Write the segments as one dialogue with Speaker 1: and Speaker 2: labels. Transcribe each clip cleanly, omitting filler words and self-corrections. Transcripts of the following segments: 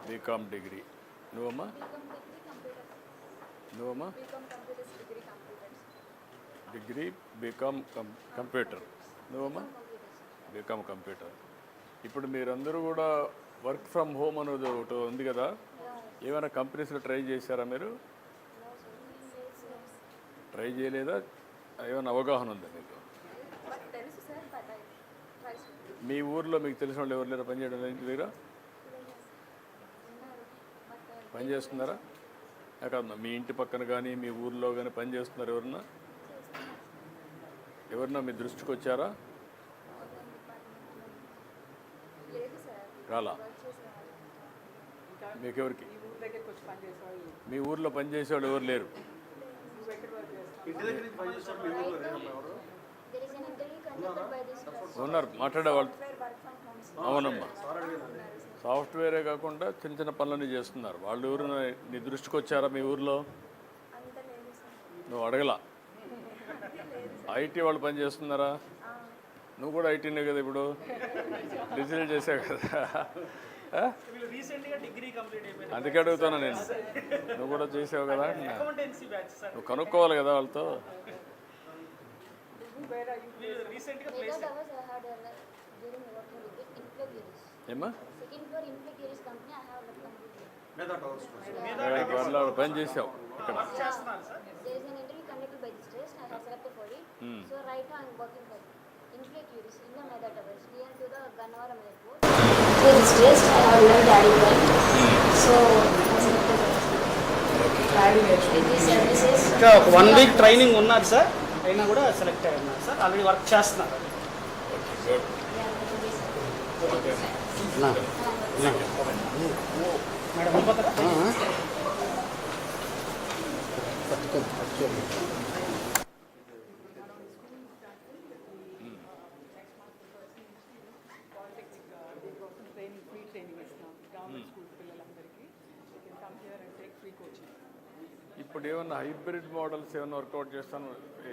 Speaker 1: BCom degree. నువ్వమ్మా? నువ్వమ్మా? Degree B Com computer. నువ్వమ్మా? B Com computer. ఇప్పుడు మీరందరూ కూడా వర్క్ ఫ్రమ్ హోమ్ అనేది ఒకటి ఉంది కదా, ఏమైనా కంపెనీస్లో ట్రై చేశారా మీరు? ట్రై చేయలేదా? ఏమైనా అవగాహన ఉందా మీకు? మీ ఊర్లో మీకు తెలిసిన వాళ్ళు ఎవరు లేరా పని చేయడం? ఇంటి దగ్గర పని చేస్తున్నారా? కాదమ్మా, మీ ఇంటి పక్కన కానీ మీ ఊర్లో కానీ పని చేస్తున్నారు ఎవరన్నా మీ దృష్టికి వచ్చారా? రాలా? మీకెవరికి? మీ ఊర్లో పనిచేసేవాళ్ళు ఎవరు లేరు? ఉన్నారు మాట్లాడే వాళ్ళు. అవునమ్మా, సాఫ్ట్వేరే కాకుండా చిన్న చిన్న పనులన్నీ చేస్తున్నారు. వాళ్ళు ఎవరు నీ దృష్టికి వచ్చారా మీ ఊర్లో? నువ్వు అడగలా? ఐటీ వాళ్ళు పని చేస్తున్నారా? నువ్వు కూడా ఐటీనే కదా, ఇప్పుడు డిజిటల్ చేసావు కదా, అందుకే అడుగుతాను నేను. నువ్వు కూడా చేసావు కదా, నువ్వు కనుక్కోవాలి కదా వాళ్ళతో. ఏమ్మా వాళ్ళు పని చేసావు ఇక్కడ?
Speaker 2: ఇంకా 1 వీక్ ట్రైనింగ్ ఉన్నారు సార్, అయినా కూడా సెలెక్ట్ అయ్యి ఉన్నారు సార్, ఆల్రెడీ వర్క్ చేస్తున్నారు. మేడం అయిపోతారా?
Speaker 1: ఇప్పుడు ఏమన్నా హైబ్రిడ్ మోడల్స్ ఏమైనా వర్కౌట్ చేస్తాను.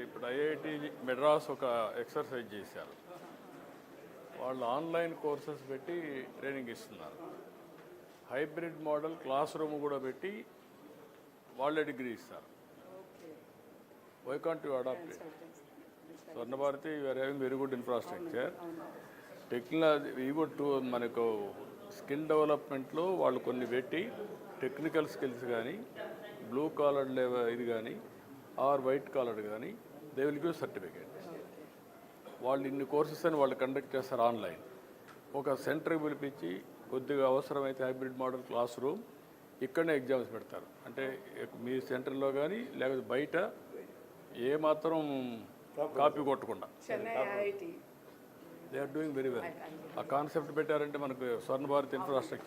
Speaker 1: ఇప్పుడు ఐఐటి మెడ్రాస్ ఒక ఎక్సర్సైజ్ చేశారు. వాళ్ళు ఆన్లైన్ కోర్సెస్ పెట్టి ట్రైనింగ్ ఇస్తున్నారు. హైబ్రిడ్ మోడల్ క్లాస్ రూమ్ కూడా పెట్టి వాళ్ళే డిగ్రీ ఇస్తారు. Why can't you adapt it? Swarnabharati you are having very good infrastructure. Technology మనకు స్కిల్ డెవలప్మెంట్లో వాళ్ళు కొన్ని పెట్టి టెక్నికల్ స్కిల్స్ కానీ, బ్లూ కాలర్ ఇది కానీ ఆర్ వైట్ కాలర్ కానీ దే విల్ గివ్ సర్టిఫికేట్. వాళ్ళు ఇన్ని కోర్సెస్ అని వాళ్ళు కండక్ట్ చేస్తారు ఆన్లైన్. ఒక సెంటర్కి పిలిపించి కొద్దిగా అవసరమైతే హైబ్రిడ్ మోడల్ క్లాస్ రూమ్ ఇక్కడనే ఎగ్జామ్స్ పెడతారు. అంటే మీ సెంటర్లో కానీ లేకపోతే బయట ఏమాత్రం కాపీ కొట్టకుండా they are doing very well. ఆ కాన్సెప్ట్ పెట్టారంటే మనకు స్వర్ణభారతి ఇన్ఫ్రాస్ట్రక్చర్